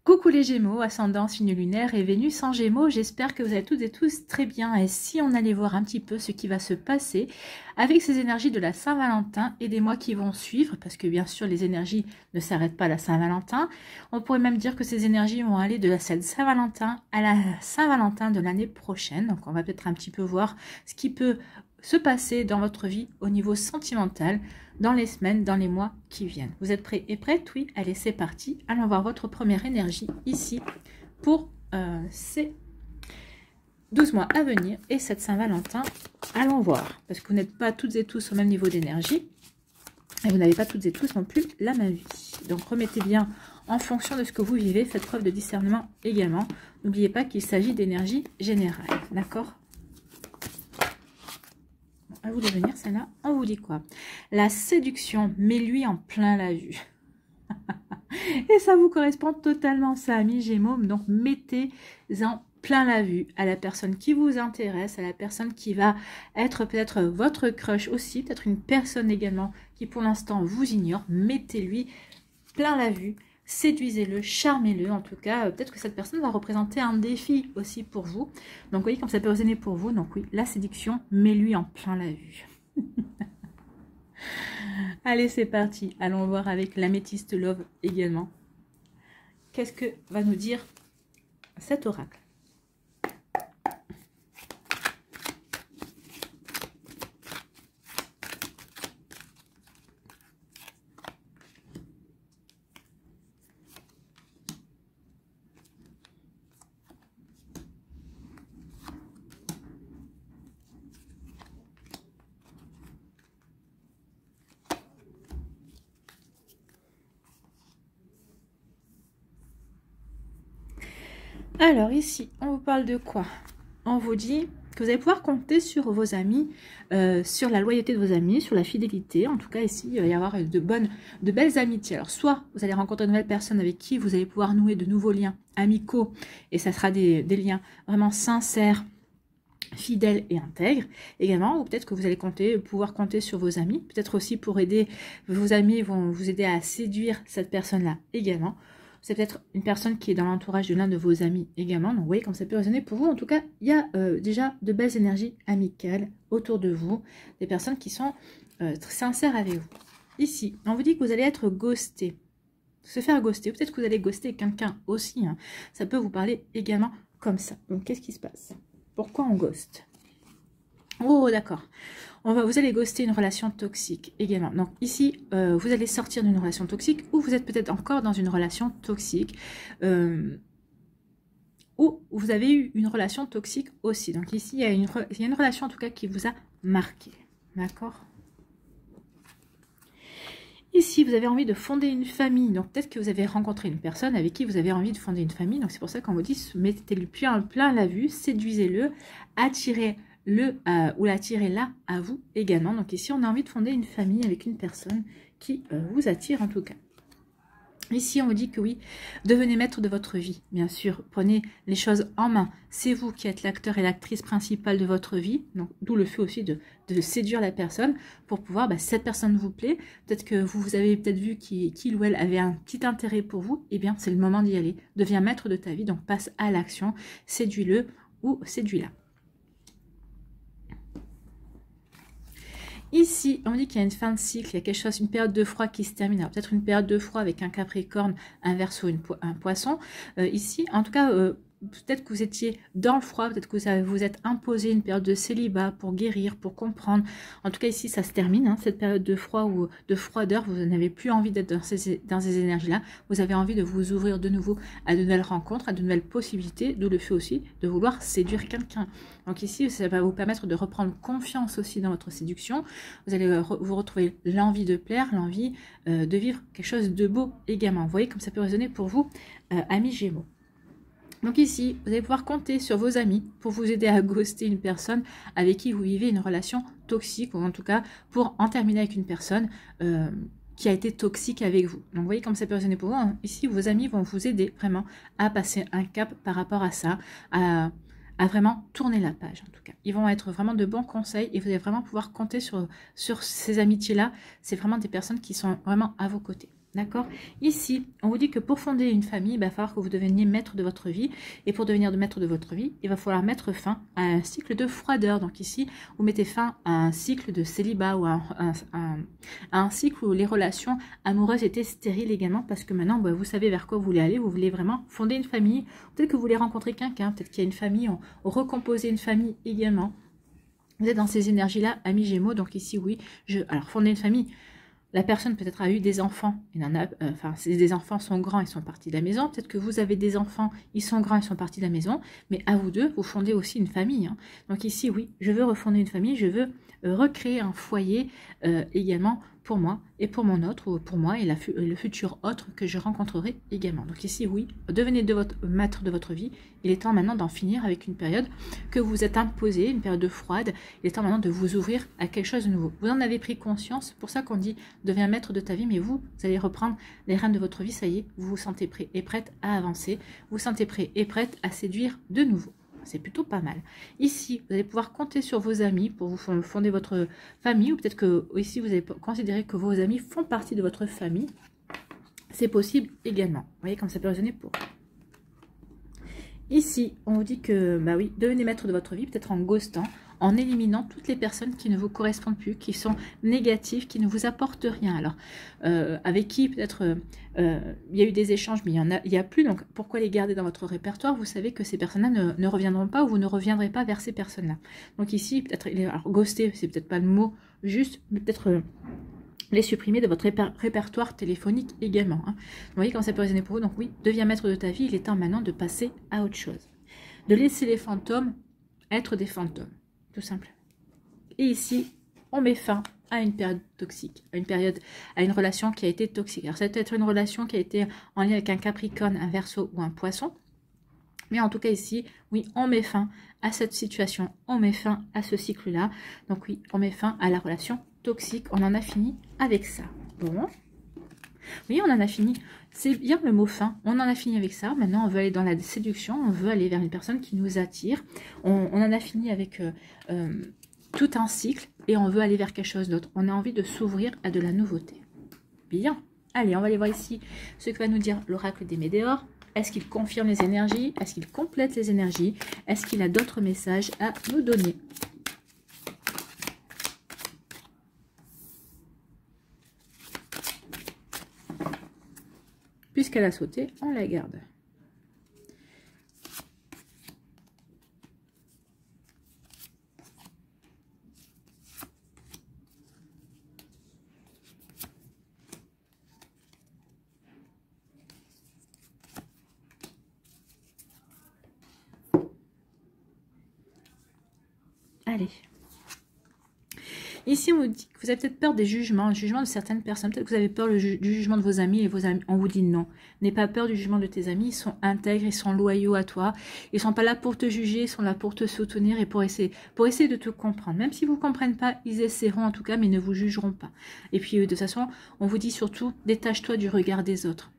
Coucou les Gémeaux, ascendant signe lunaire et Vénus en Gémeaux, j'espère que vous allez toutes et tous très bien. Et si on allait voir un petit peu ce qui va se passer avec ces énergies de la Saint-Valentin et des mois qui vont suivre, parce que bien sûr les énergies ne s'arrêtent pas à la Saint-Valentin, on pourrait même dire que ces énergies vont aller de la Saint-Valentin à la Saint-Valentin de l'année prochaine. Donc on va peut-être un petit peu voir ce qui peut se passer dans votre vie au niveau sentimental dans les semaines, dans les mois qui viennent. Vous êtes prêts et prêtes? Oui, allez, c'est parti. Allons voir votre première énergie ici pour ces 12 mois à venir et cette Saint-Valentin. Allons voir, parce que vous n'êtes pas toutes et tous au même niveau d'énergie et vous n'avez pas toutes et tous non plus la même vie. Donc remettez bien en fonction de ce que vous vivez, faites preuve de discernement également. N'oubliez pas qu'il s'agit d'énergie générale, d'accord? À vous de venir, celle-là, on vous dit quoi? La séduction, met lui en plein la vue. Et ça vous correspond totalement, ça, amis Gémeaux. Donc, mettez-en plein la vue à la personne qui vous intéresse, à la personne qui va être peut-être votre crush aussi, peut-être une personne également qui pour l'instant vous ignore. Mettez-lui plein la vue. Séduisez-le, charmez-le, en tout cas, peut-être que cette personne va représenter un défi aussi pour vous. Donc, vous voyez comme ça peut résonner pour vous. Donc, oui, la séduction, mets-lui en plein la vue. Allez, c'est parti. Allons voir avec l'améthyste love également. Qu'est-ce que va nous dire cet oracle? Alors ici, on vous parle de quoi? On vous dit que vous allez pouvoir compter sur vos amis, sur la loyauté de vos amis, sur la fidélité. En tout cas, ici, il va y avoir de belles amitiés. Alors, soit vous allez rencontrer de nouvelles personnes avec qui vous allez pouvoir nouer de nouveaux liens amicaux, et ça sera des liens vraiment sincères, fidèles et intègres également, ou peut-être que vous allez pouvoir compter sur vos amis, peut-être aussi pour aider, vos amis vont vous aider à séduire cette personne-là également. C'est peut-être une personne qui est dans l'entourage de l'un de vos amis également. Donc, vous voyez comme ça peut résonner pour vous. En tout cas, il y a déjà de belles énergies amicales autour de vous. Des personnes qui sont très sincères avec vous. Ici, on vous dit que vous allez être ghosté. Se faire ghoster. Peut-être que vous allez ghoster quelqu'un aussi. Hein. Ça peut vous parler également comme ça. Donc, qu'est-ce qui se passe? Pourquoi on ghost? Oh, d'accord. Vous allez ghoster une relation toxique également. Donc ici, vous allez sortir d'une relation toxique ou vous êtes peut-être encore dans une relation toxique ou vous avez eu une relation toxique aussi. Donc ici, il y a une relation en tout cas qui vous a marqué. D'accord? Ici, vous avez envie de fonder une famille. Donc peut-être que vous avez rencontré une personne avec qui vous avez envie de fonder une famille. Donc c'est pour ça qu'on vous dit, mettez-lui plein à la vue, séduisez-le, attirez ou l'attirer là à vous également. Donc ici, on a envie de fonder une famille avec une personne qui vous attire en tout cas. Ici, on vous dit que oui, devenez maître de votre vie, bien sûr. Prenez les choses en main. C'est vous qui êtes l'acteur et l'actrice principale de votre vie. Donc, d'où le fait aussi de séduire la personne pour pouvoir, si cette personne vous plaît, peut-être que vous avez peut-être vu qu'il ou elle avait un petit intérêt pour vous. Eh bien, c'est le moment d'y aller. Deviens maître de ta vie, donc passe à l'action. Séduis-le ou séduis-la. Ici, on dit qu'il y a une fin de cycle, il y a quelque chose, une période de froid qui se termine. Alors peut-être une période de froid avec un Capricorne, un Verseau, un Poisson. Ici, en tout cas, peut-être que vous étiez dans le froid, peut-être que vous êtes imposé une période de célibat pour guérir, pour comprendre. En tout cas, ici, ça se termine, hein, cette période de froid ou de froideur. Vous n'avez plus envie d'être dans ces énergies-là. Vous avez envie de vous ouvrir de nouveau à de nouvelles rencontres, à de nouvelles possibilités, d'où le fait aussi de vouloir séduire quelqu'un. Donc ici, ça va vous permettre de reprendre confiance aussi dans votre séduction. Vous allez vous retrouver l'envie de plaire, l'envie de vivre quelque chose de beau également. Vous voyez comme ça peut résonner pour vous, amis Gémeaux. Donc ici, vous allez pouvoir compter sur vos amis pour vous aider à ghoster une personne avec qui vous vivez une relation toxique, ou en tout cas pour en terminer avec une personne qui a été toxique avec vous. Donc vous voyez comme ça peut résonner pour vous. Hein. Ici, vos amis vont vous aider vraiment à passer un cap par rapport à ça, à vraiment tourner la page en tout cas. Ils vont être vraiment de bons conseils et vous allez vraiment pouvoir compter sur ces amitiés-là. C'est vraiment des personnes qui sont vraiment à vos côtés. D'accord? Ici, on vous dit que pour fonder une famille, il va falloir que vous deveniez maître de votre vie. Et pour devenir maître de votre vie, il va falloir mettre fin à un cycle de froideur. Donc ici, vous mettez fin à un cycle de célibat ou à un cycle où les relations amoureuses étaient stériles également. Parce que maintenant, bah, vous savez vers quoi vous voulez aller. Vous voulez vraiment fonder une famille. Peut-être que vous voulez rencontrer quelqu'un. Peut-être qu'il y a une famille. Recomposer une famille également. Vous êtes dans ces énergies-là, amis Gémeaux. Donc ici, oui. Alors, fonder une famille... La personne peut-être a eu des enfants, enfin, des enfants sont grands, ils sont partis de la maison. Peut-être que vous avez des enfants, ils sont grands, ils sont partis de la maison. Mais à vous deux, vous fondez aussi une famille. Hein. Donc ici, oui, je veux refonder une famille, je veux recréer un foyer également pour moi et pour mon autre, ou pour moi et le futur autre que je rencontrerai également. Donc ici, oui, devenez maître de votre vie. Il est temps maintenant d'en finir avec une période que vous êtes imposée, une période froide. Il est temps maintenant de vous ouvrir à quelque chose de nouveau. Vous en avez pris conscience, c'est pour ça qu'on dit deviens maître de ta vie, mais vous allez reprendre les rênes de votre vie, ça y est, vous vous sentez prêt et prête à avancer, vous vous sentez prêt et prête à séduire de nouveau. C'est plutôt pas mal. Ici, vous allez pouvoir compter sur vos amis pour vous fonder votre famille, ou peut-être que ici, vous allez considérer que vos amis font partie de votre famille. C'est possible également. Vous voyez comme ça peut résonner pour vous. Ici, on vous dit que, bah oui, devenez maître de votre vie, peut-être en ghostant, en éliminant toutes les personnes qui ne vous correspondent plus, qui sont négatives, qui ne vous apportent rien. Alors, avec qui peut-être il y a eu des échanges, mais il n'y a plus, donc pourquoi les garder dans votre répertoire? Vous savez que ces personnes-là ne reviendront pas, ou vous ne reviendrez pas vers ces personnes-là. Donc ici, peut-être, alors ghoster, c'est peut-être pas le mot juste, mais peut-être... les supprimer de votre répertoire téléphonique également. Hein. Vous voyez comment ça peut résonner pour vous. Donc oui, deviens maître de ta vie, il est temps maintenant de passer à autre chose. De laisser les fantômes être des fantômes, tout simplement. Et ici, on met fin à une période toxique, à une relation qui a été toxique. Alors ça peut être une relation qui a été en lien avec un Capricorne, un Verseau ou un Poisson. Mais en tout cas ici, oui, on met fin à cette situation, on met fin à ce cycle-là. Donc oui, on met fin à la relation toxique, on en a fini avec ça. Bon, oui, on en a fini. C'est bien le mot fin, on en a fini avec ça. Maintenant, on veut aller dans la séduction, on veut aller vers une personne qui nous attire. On en a fini avec tout un cycle et on veut aller vers quelque chose d'autre. On a envie de s'ouvrir à de la nouveauté. Bien, allez, on va aller voir ici ce que va nous dire l'oracle des Médéors. Est-ce qu'il confirme les énergies? Est-ce qu'il complète les énergies? Est-ce qu'il a d'autres messages à nous donner? Puisqu'elle a sauté, on la garde. Allez. Ici, on vous dit que vous avez peut-être peur des jugements, le jugement de certaines personnes. Peut-être que vous avez peur du jugement de vos amis et vos amis. On vous dit non. N'aie pas peur du jugement de tes amis. Ils sont intègres, ils sont loyaux à toi. Ils ne sont pas là pour te juger, ils sont là pour te soutenir et pour essayer de te comprendre. Même s'ils ne vous comprennent pas, ils essaieront en tout cas, mais ils ne vous jugeront pas. Et puis, de toute façon, on vous dit surtout, détache-toi du regard des autres.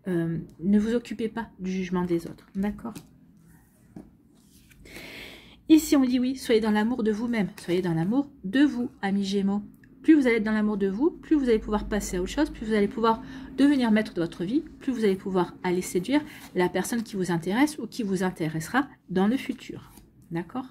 Ne vous occupez pas du jugement des autres. D'accord ? Ici, on dit oui, soyez dans l'amour de vous-même. Soyez dans l'amour de vous, amis Gémeaux. Plus vous allez être dans l'amour de vous, plus vous allez pouvoir passer à autre chose, plus vous allez pouvoir devenir maître de votre vie, plus vous allez pouvoir aller séduire la personne qui vous intéresse ou qui vous intéressera dans le futur. D'accord ?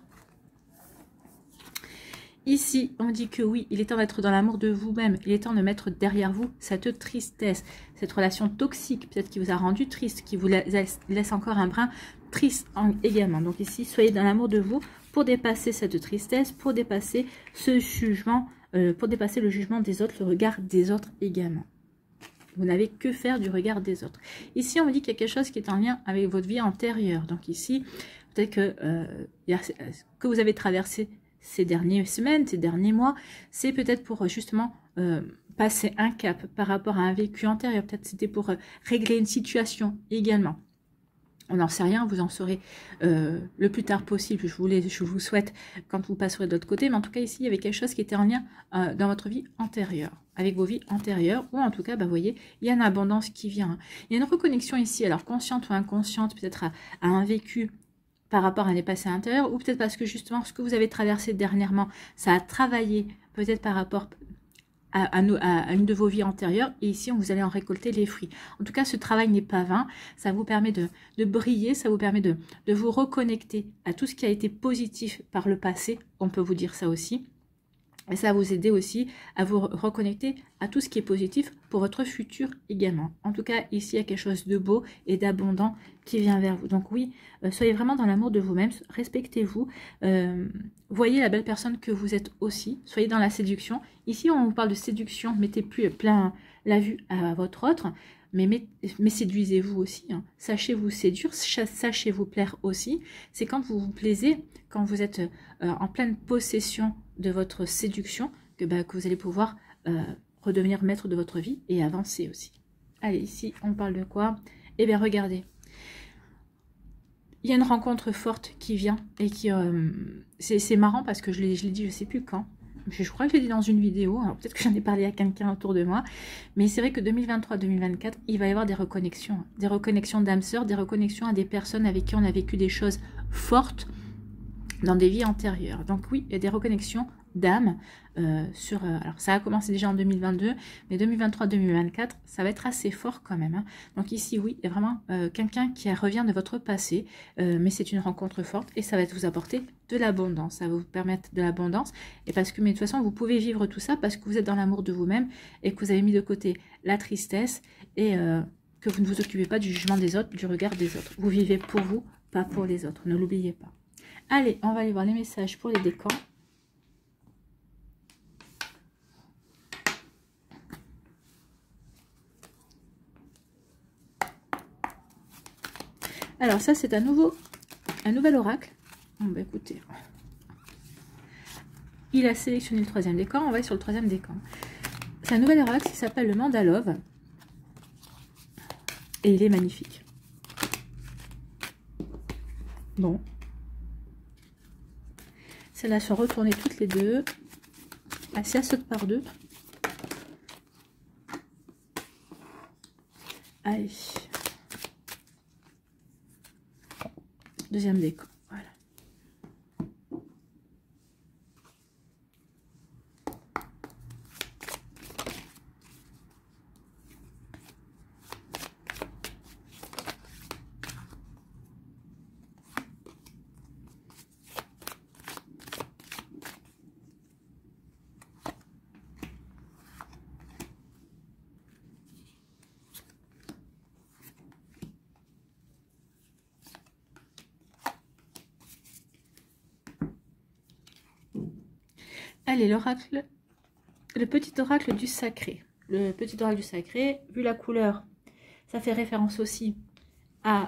Ici, on dit que oui, il est temps d'être dans l'amour de vous-même. Il est temps de mettre derrière vous cette tristesse, cette relation toxique, peut-être qui vous a rendu triste, qui vous laisse encore un brin triste également. Donc ici, soyez dans l'amour de vous pour dépasser cette tristesse, pour dépasser ce jugement, pour dépasser le jugement des autres, le regard des autres également. Vous n'avez que faire du regard des autres. Ici, on vous dit qu'il y a quelque chose qui est en lien avec votre vie antérieure. Donc ici, peut-être que vous avez traversé ces dernières semaines, ces derniers mois, c'est peut-être pour justement passer un cap par rapport à un vécu antérieur. Peut-être c'était pour régler une situation également. On n'en sait rien, vous en saurez le plus tard possible. Je vous souhaite quand vous passerez de l'autre côté. Mais en tout cas, ici, il y avait quelque chose qui était en lien dans votre vie antérieure, avec vos vies antérieures. Ou en tout cas, vous voyez, il y a une abondance qui vient. Il y a une reconnexion ici, alors consciente ou inconsciente, peut-être à un vécu par rapport à des passés intérieurs, ou peut-être parce que justement, ce que vous avez traversé dernièrement, ça a travaillé peut-être par rapport à une de vos vies antérieures, et ici vous allez en récolter les fruits. En tout cas, ce travail n'est pas vain, ça vous permet de briller, ça vous permet de vous reconnecter à tout ce qui a été positif par le passé, on peut vous dire ça aussi. Et ça va vous aider aussi à vous reconnecter à tout ce qui est positif pour votre futur également. En tout cas, ici, il y a quelque chose de beau et d'abondant qui vient vers vous. Donc oui, soyez vraiment dans l'amour de vous-même, respectez-vous, voyez la belle personne que vous êtes aussi, soyez dans la séduction. Ici, on vous parle de séduction, mettez plus plein la vue à votre autre, mais séduisez-vous aussi. Hein. Sachez vous séduire, sachez vous plaire aussi. C'est quand vous vous plaisez, quand vous êtes en pleine possession de votre séduction, que vous allez pouvoir redevenir maître de votre vie et avancer aussi. Allez, ici, on parle de quoi? Eh bien, regardez. Il y a une rencontre forte qui vient et qui... c'est marrant parce que je l'ai dit, je ne sais plus quand. Je crois que je l'ai dit dans une vidéo, alors peut-être que j'en ai parlé à quelqu'un autour de moi, mais c'est vrai que 2023-2024, il va y avoir des reconnexions d'âmes sœurs, des reconnexions à des personnes avec qui on a vécu des choses fortes dans des vies antérieures. Donc oui, il y a des reconnexions d'âmes alors ça a commencé déjà en 2022, mais 2023-2024, ça va être assez fort quand même. Hein. Donc ici, oui, il y a vraiment quelqu'un qui revient de votre passé, mais c'est une rencontre forte et ça va vous apporter de l'abondance, ça va vous permettre de l'abondance, et parce que, mais de toute façon, vous pouvez vivre tout ça parce que vous êtes dans l'amour de vous-même et que vous avez mis de côté la tristesse et que vous ne vous occupez pas du jugement des autres, du regard des autres. Vous vivez pour vous, pas pour les autres, ne l'oubliez pas. Allez, on va aller voir les messages pour les décans. Alors ça, c'est un nouvel oracle. Bon, bah, écoutez, il a sélectionné le troisième décan. On va aller sur le troisième décan. C'est un nouvel oracle qui s'appelle le Mandalove. Et il est magnifique. Bon. Celles-là sont retournées toutes les deux. Assez à saute par deux. Allez. Deuxième décan. Voilà. Allez, l'oracle, le petit oracle du sacré. Le petit oracle du sacré, vu la couleur, ça fait référence aussi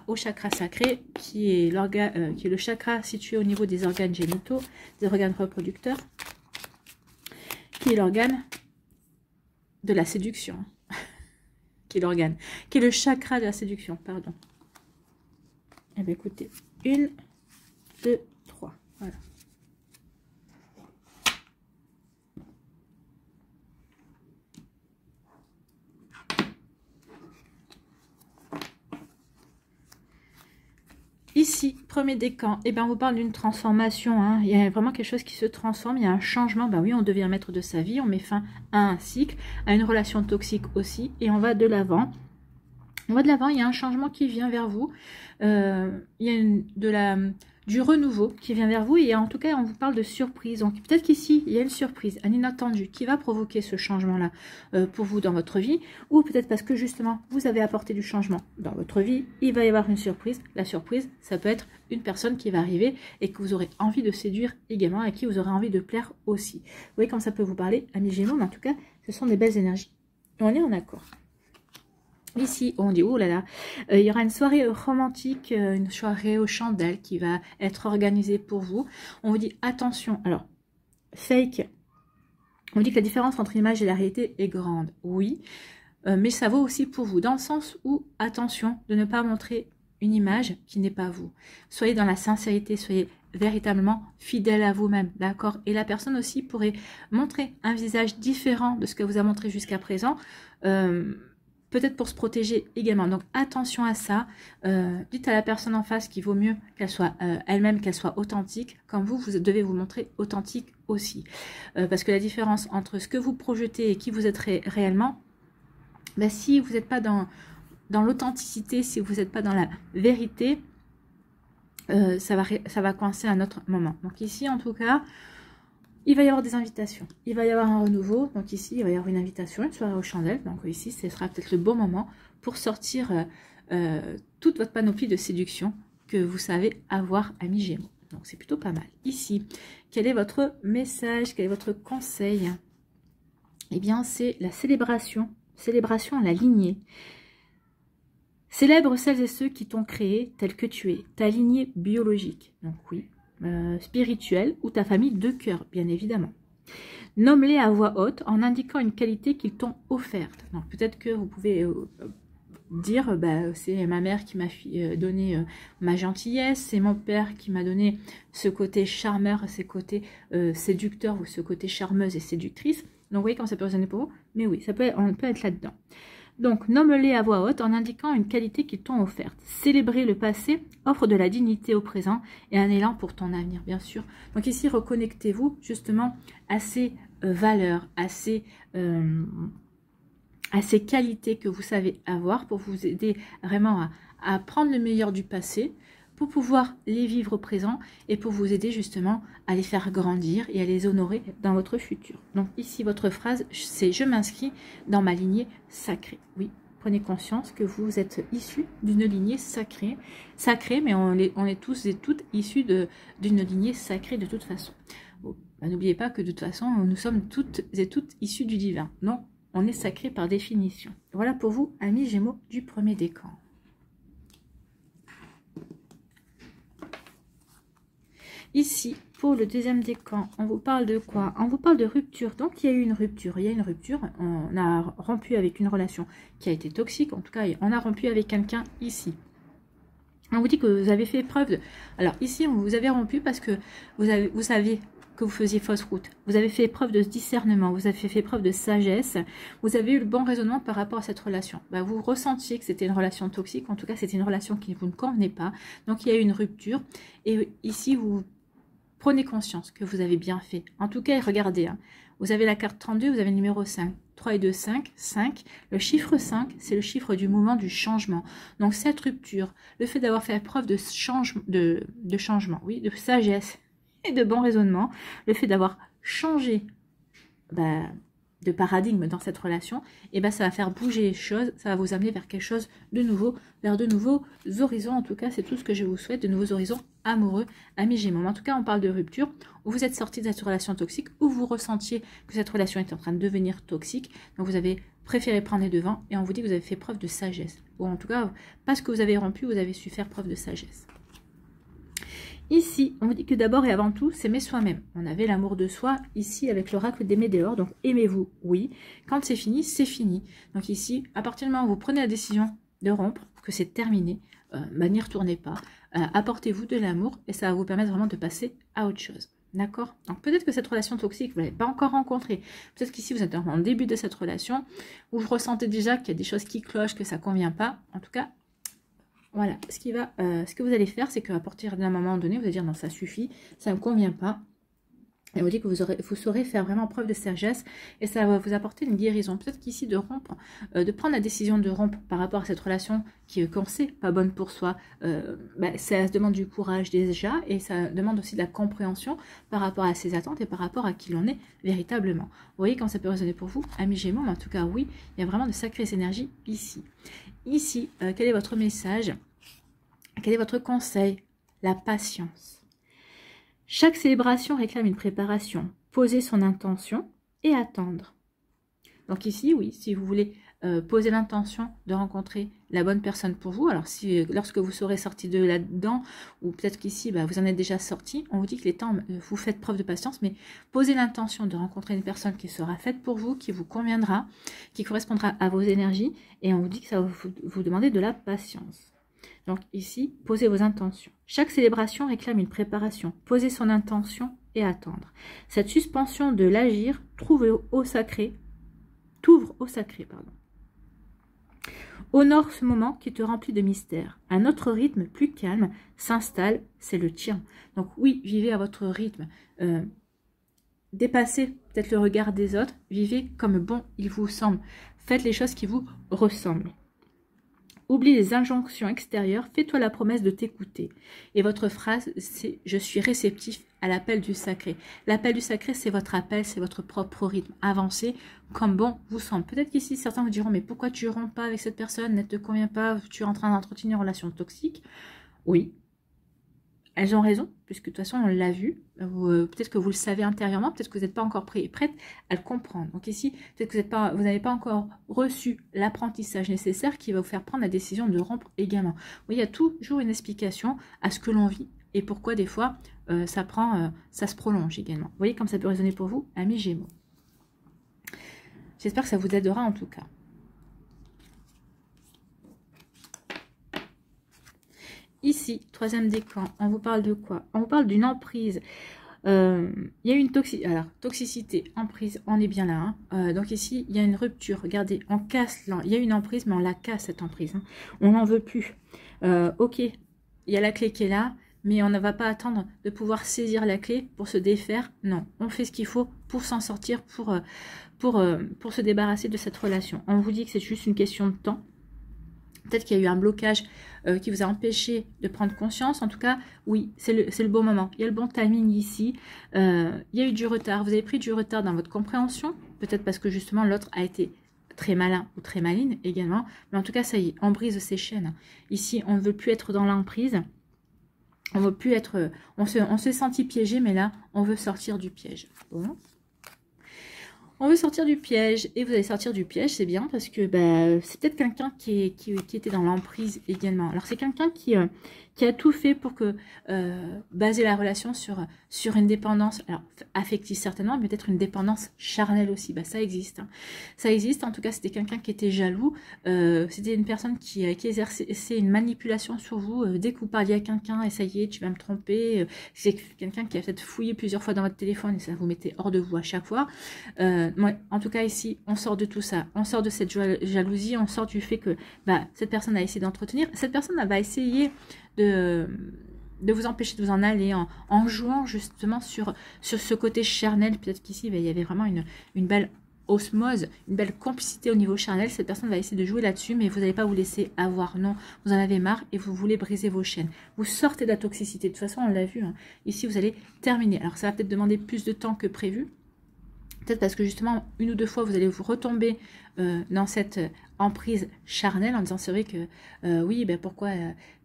au chakra sacré, qui est le chakra situé au niveau des organes génitaux, des organes reproducteurs, qui est l'organe de la séduction. qui est le chakra de la séduction, pardon. Eh bien, écoutez, 1, 2, 3, voilà. Ici, premier décan, eh ben, on vous parle d'une transformation. Hein. Il y a vraiment quelque chose qui se transforme, il y a un changement. Ben oui, on devient maître de sa vie, on met fin à un cycle, à une relation toxique aussi, et on va de l'avant. On va de l'avant, il y a un changement qui vient vers vous. Il y a du renouveau qui vient vers vous. Et en tout cas, on vous parle de surprise. Donc peut-être qu'ici, il y a une surprise, un inattendu qui va provoquer ce changement-là pour vous dans votre vie. Ou peut-être parce que justement, vous avez apporté du changement dans votre vie. Il va y avoir une surprise. La surprise, ça peut être une personne qui va arriver et que vous aurez envie de séduire également, à qui vous aurez envie de plaire aussi. Vous voyez comme ça peut vous parler, amis Gémeaux. Mais en tout cas, ce sont des belles énergies. On est en accord. Ici, on dit, oh là là, il y aura une soirée romantique, une soirée aux chandelles qui va être organisée pour vous. On vous dit, attention, alors, fake, on dit que la différence entre l'image et la réalité est grande, oui, mais ça vaut aussi pour vous, dans le sens où, attention, de ne pas montrer une image qui n'est pas vous. Soyez dans la sincérité, soyez véritablement fidèle à vous-même, d'accord? Et la personne aussi pourrait montrer un visage différent de ce que vous a montré jusqu'à présent, peut-être pour se protéger également. Donc attention à ça. Dites à la personne en face qu'il vaut mieux qu'elle soit elle-même, qu'elle soit authentique. Comme vous devez vous montrer authentique aussi. Parce que la différence entre ce que vous projetez et qui vous êtes réellement, ben, si vous n'êtes pas dans l'authenticité, si vous n'êtes pas dans la vérité, ça va coincer à un autre moment. Donc ici, en tout cas, il va y avoir des invitations. Il va y avoir un renouveau. Donc ici, il va y avoir une invitation, une soirée aux chandelles. Donc ici, ce sera peut-être le bon moment pour sortir toute votre panoplie de séduction que vous savez avoir, amis Gémeaux. Donc c'est plutôt pas mal. Ici, quel est votre message? Quel est votre conseil? Eh bien, c'est la célébration. Célébration à la lignée. Célèbre celles et ceux qui t'ont créé tel que tu es, ta lignée biologique. Donc oui, spirituelle ou ta famille de cœur, bien évidemment. Nomme-les à voix haute en indiquant une qualité qu'ils t'ont offerte. Donc peut-être que vous pouvez dire, bah, c'est ma mère qui m'a donné ma gentillesse, c'est mon père qui m'a donné ce côté charmeur, ce côté séducteur ou ce côté charmeuse et séductrice. Donc vous voyez comment ça peut résonner pour vous, mais oui, on peut être là-dedans. Donc, nomme-les à voix haute en indiquant une qualité qu'ils t'ont offerte. Célébrer le passé offre de la dignité au présent et un élan pour ton avenir, bien sûr. Donc ici, reconnectez-vous justement à ces valeurs, à ces qualités que vous savez avoir pour vous aider vraiment à prendre le meilleur du passé, pour pouvoir les vivre au présent et pour vous aider justement à les faire grandir et à les honorer dans votre futur. Donc ici, votre phrase, c'est « Je m'inscris dans ma lignée sacrée ». Oui, prenez conscience que vous êtes issus d'une lignée sacrée, mais on est tous et toutes issus d'une lignée sacrée de toute façon. Bon, ben, n'oubliez pas que de toute façon, nous sommes toutes et toutes issus du divin. Non, on est sacré par définition. Voilà pour vous, amis Gémeaux du premier décan. Ici, pour le deuxième décan, on vous parle de quoi? On vous parle de rupture. Donc, il y a eu une rupture. On a rompu avec une relation qui a été toxique. En tout cas, on a rompu avec quelqu'un ici. On vous dit que vous avez fait preuve de... Alors, ici, vous avez rompu parce que vous savez que vous faisiez fausse route. Vous avez fait preuve de discernement. Vous avez fait preuve de sagesse. Vous avez eu le bon raisonnement par rapport à cette relation. Bah, vous ressentiez que c'était une relation toxique. En tout cas, c'était une relation qui vous ne convenait pas. Donc, il y a eu une rupture. Et ici, vous... Prenez conscience que vous avez bien fait. En tout cas, regardez, hein, vous avez la carte 32, vous avez le numéro 5. 3 et 2, 5. 5. Le chiffre 5, c'est le chiffre du mouvement du changement. Donc, cette rupture, le fait d'avoir fait preuve de changement, oui, de sagesse et de bon raisonnement, le fait d'avoir changé de paradigme dans cette relation, et ça va faire bouger les choses, ça va vous amener vers quelque chose de nouveau, vers de nouveaux horizons. En tout cas, c'est tout ce que je vous souhaite, de nouveaux horizons amoureux, amis Gémeaux. En tout cas, on parle de rupture, où vous êtes sorti de cette relation toxique, où vous ressentiez que cette relation est en train de devenir toxique, donc vous avez préféré prendre les devants, et on vous dit que vous avez fait preuve de sagesse. Ou en tout cas, parce que vous avez rompu, vous avez su faire preuve de sagesse. Ici, on vous dit que d'abord et avant tout, s'aimer soi-même. On avait l'amour de soi ici avec l'oracle des Médéors. Donc, aimez-vous, oui. Quand c'est fini, c'est fini. Donc ici, à partir du moment où vous prenez la décision de rompre, que c'est terminé, n'y retournez pas. Apportez-vous de l'amour et ça va vous permettre vraiment de passer à autre chose. D'accord? Donc peut-être que cette relation toxique, vous ne l'avez pas encore rencontrée. Peut-être qu'ici, vous êtes en début de cette relation, où vous ressentez déjà qu'il y a des choses qui clochent, que ça ne convient pas. En tout cas, voilà, ce que vous allez faire, c'est qu'à partir d'un moment donné, vous allez dire non, ça suffit, ça ne me convient pas. Et on vous dit que vous saurez faire vraiment preuve de sagesse et ça va vous apporter une guérison. Peut-être qu'ici, de rompre, de prendre la décision de rompre par rapport à cette relation qu'on sait pas bonne pour soi, ça demande du courage déjà et ça demande aussi de la compréhension par rapport à ses attentes et par rapport à qui l'on est véritablement. Vous voyez comment ça peut résonner pour vous, amis Gémeaux, mais en tout cas, oui, il y a vraiment de sacrées énergies ici. Ici, quel est votre message? Quel est votre conseil? La patience. Chaque célébration réclame une préparation. Poser son intention et attendre. Donc ici, oui, si vous voulez poser l'intention de rencontrer la bonne personne pour vous, alors si lorsque vous serez sorti de là-dedans, ou peut-être qu'ici, vous en êtes déjà sorti, on vous dit que les temps, vous faites preuve de patience, mais posez l'intention de rencontrer une personne qui sera faite pour vous, qui vous conviendra, qui correspondra à vos énergies, et on vous dit que ça va vous demander de la patience. Donc ici, posez vos intentions. Chaque célébration réclame une préparation. Posez son intention et attendre. Cette suspension de l'agir t'ouvre au sacré, Honore ce moment qui te remplit de mystère. Un autre rythme plus calme s'installe, c'est le tien. Donc oui, vivez à votre rythme. Dépassez peut-être le regard des autres. Vivez comme bon il vous semble. Faites les choses qui vous ressemblent. Oublie les injonctions extérieures, fais-toi la promesse de t'écouter. Et votre phrase, c'est « Je suis réceptif à l'appel du sacré ». L'appel du sacré, c'est votre appel, c'est votre propre rythme. Avancez comme bon vous semble. Peut-être qu'ici, certains vous diront « Mais pourquoi tu ne romps pas avec cette personne? Elle ne te convient pas, tu es en train d'entretenir une relation toxique. » Oui, elles ont raison, puisque de toute façon, on l'a vu. Peut-être que vous le savez intérieurement, peut-être que vous n'êtes pas encore prête à le comprendre. Donc ici, peut-être que vous n'avez pas encore reçu l'apprentissage nécessaire qui va vous faire prendre la décision de rompre également. Oui, il y a toujours une explication à ce que l'on vit et pourquoi des fois, ça se prolonge également. Vous voyez comme ça peut résonner pour vous, amis Gémeaux. J'espère que ça vous aidera en tout cas. Ici, troisième décan, on vous parle de quoi? On vous parle d'une emprise. Il y a une toxicité, emprise, on est bien là. Hein. Donc ici, il y a une rupture. Regardez, on casse, il y a une emprise, mais on la casse cette emprise. Hein. On n'en veut plus. Ok, il y a la clé qui est là, mais on ne va pas attendre de pouvoir saisir la clé pour se défaire. Non, on fait ce qu'il faut pour s'en sortir, pour se débarrasser de cette relation. On vous dit que c'est juste une question de temps. Peut-être qu'il y a eu un blocage qui vous a empêché de prendre conscience. En tout cas, oui, c'est le bon moment. Il y a le bon timing ici. Il y a eu du retard. Vous avez pris du retard dans votre compréhension. Peut-être parce que justement, l'autre a été très malin ou très maline également. Mais en tout cas, ça y est, on brise ces chaînes. Ici, on ne veut plus être dans l'emprise. On veut plus être... On s'est senti piégé, mais là, on veut sortir du piège. Bon. On veut sortir du piège, et vous allez sortir du piège, c'est bien, parce que c'est peut-être quelqu'un qui était dans l'emprise également. Alors c'est quelqu'un qui a tout fait pour que baser la relation sur une dépendance, alors affective certainement, mais peut-être une dépendance charnelle aussi. Ça existe. Hein. Ça existe, en tout cas c'était quelqu'un qui était jaloux, c'était une personne qui exerçait une manipulation sur vous. Dès que vous parliez à quelqu'un, et ça y est, tu vas me tromper, c'est quelqu'un qui a peut-être fouillé plusieurs fois dans votre téléphone, et ça vous mettait hors de vous à chaque fois. En tout cas ici, on sort de tout ça, on sort de cette jalousie, on sort du fait que cette personne a essayé d'entretenir, cette personne va essayer de vous empêcher de vous en aller en jouant justement sur ce côté charnel. Peut-être qu'ici, il y avait vraiment une belle osmose, une belle complicité au niveau charnel. Cette personne va essayer de jouer là-dessus, mais vous n'allez pas vous laisser avoir. Non, vous en avez marre et vous voulez briser vos chaînes. Vous sortez de la toxicité. De toute façon, on l'a vu. Hein. Ici, vous allez terminer. Alors, ça va peut-être demander plus de temps que prévu. Peut-être parce que justement, une ou deux fois, vous allez vous retomber dans cette emprise charnelle en disant, c'est vrai que oui, pourquoi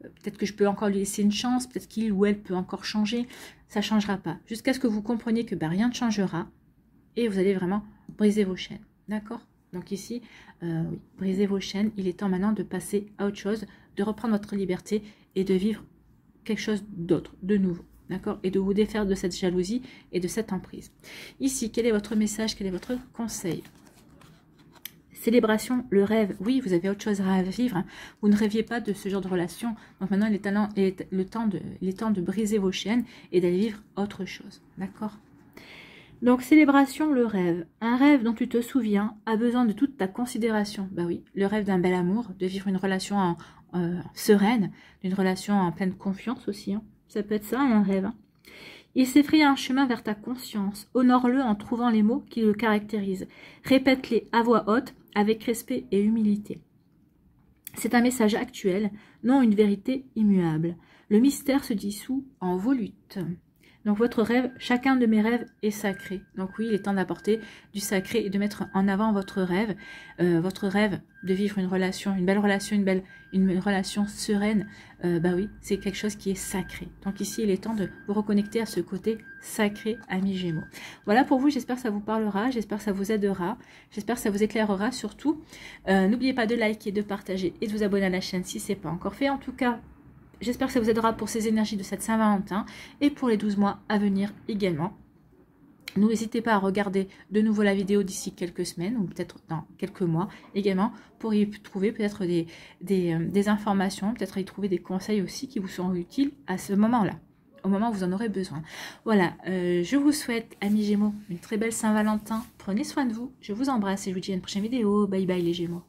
peut-être que je peux encore lui laisser une chance, peut-être qu'il ou elle peut encore changer. Ça ne changera pas. Jusqu'à ce que vous compreniez que rien ne changera et vous allez vraiment briser vos chaînes. D'accord? Donc ici, oui, brisez vos chaînes. Il est temps maintenant de passer à autre chose, de reprendre votre liberté et de vivre quelque chose d'autre, de nouveau. D'accord? Et de vous défaire de cette jalousie et de cette emprise. Ici, quel est votre message? Quel est votre conseil? Célébration, le rêve. Oui, vous avez autre chose à vivre. Hein. Vous ne rêviez pas de ce genre de relation. Donc maintenant, il est temps de briser vos chaînes et d'aller vivre autre chose. D'accord? Donc, célébration, le rêve. Un rêve dont tu te souviens a besoin de toute ta considération. Oui, le rêve d'un bel amour, de vivre une relation sereine, d'une relation en pleine confiance aussi. Hein. Ça peut être ça, un rêve. Hein. Il s'effraie un chemin vers ta conscience. Honore-le en trouvant les mots qui le caractérisent. Répète-les à voix haute, avec respect et humilité. C'est un message actuel, non une vérité immuable. Le mystère se dissout en volutes. Donc votre rêve, chacun de mes rêves est sacré. Donc oui, il est temps d'apporter du sacré et de mettre en avant votre rêve de vivre une relation, une belle relation, une relation sereine. Oui, c'est quelque chose qui est sacré. Donc ici, il est temps de vous reconnecter à ce côté sacré, amis Gémeaux. Voilà pour vous, j'espère que ça vous parlera, j'espère que ça vous aidera, j'espère que ça vous éclairera surtout. N'oubliez pas de liker, de partager et de vous abonner à la chaîne si ce n'est pas encore fait. En tout cas, j'espère que ça vous aidera pour ces énergies de cette Saint-Valentin et pour les 12 mois à venir également. N'hésitez pas à regarder de nouveau la vidéo d'ici quelques semaines ou peut-être dans quelques mois également pour y trouver peut-être des informations, peut-être y trouver des conseils aussi qui vous seront utiles à ce moment-là, au moment où vous en aurez besoin. Voilà, je vous souhaite, amis Gémeaux, une très belle Saint-Valentin. Prenez soin de vous, je vous embrasse et je vous dis à une prochaine vidéo. Bye bye les Gémeaux.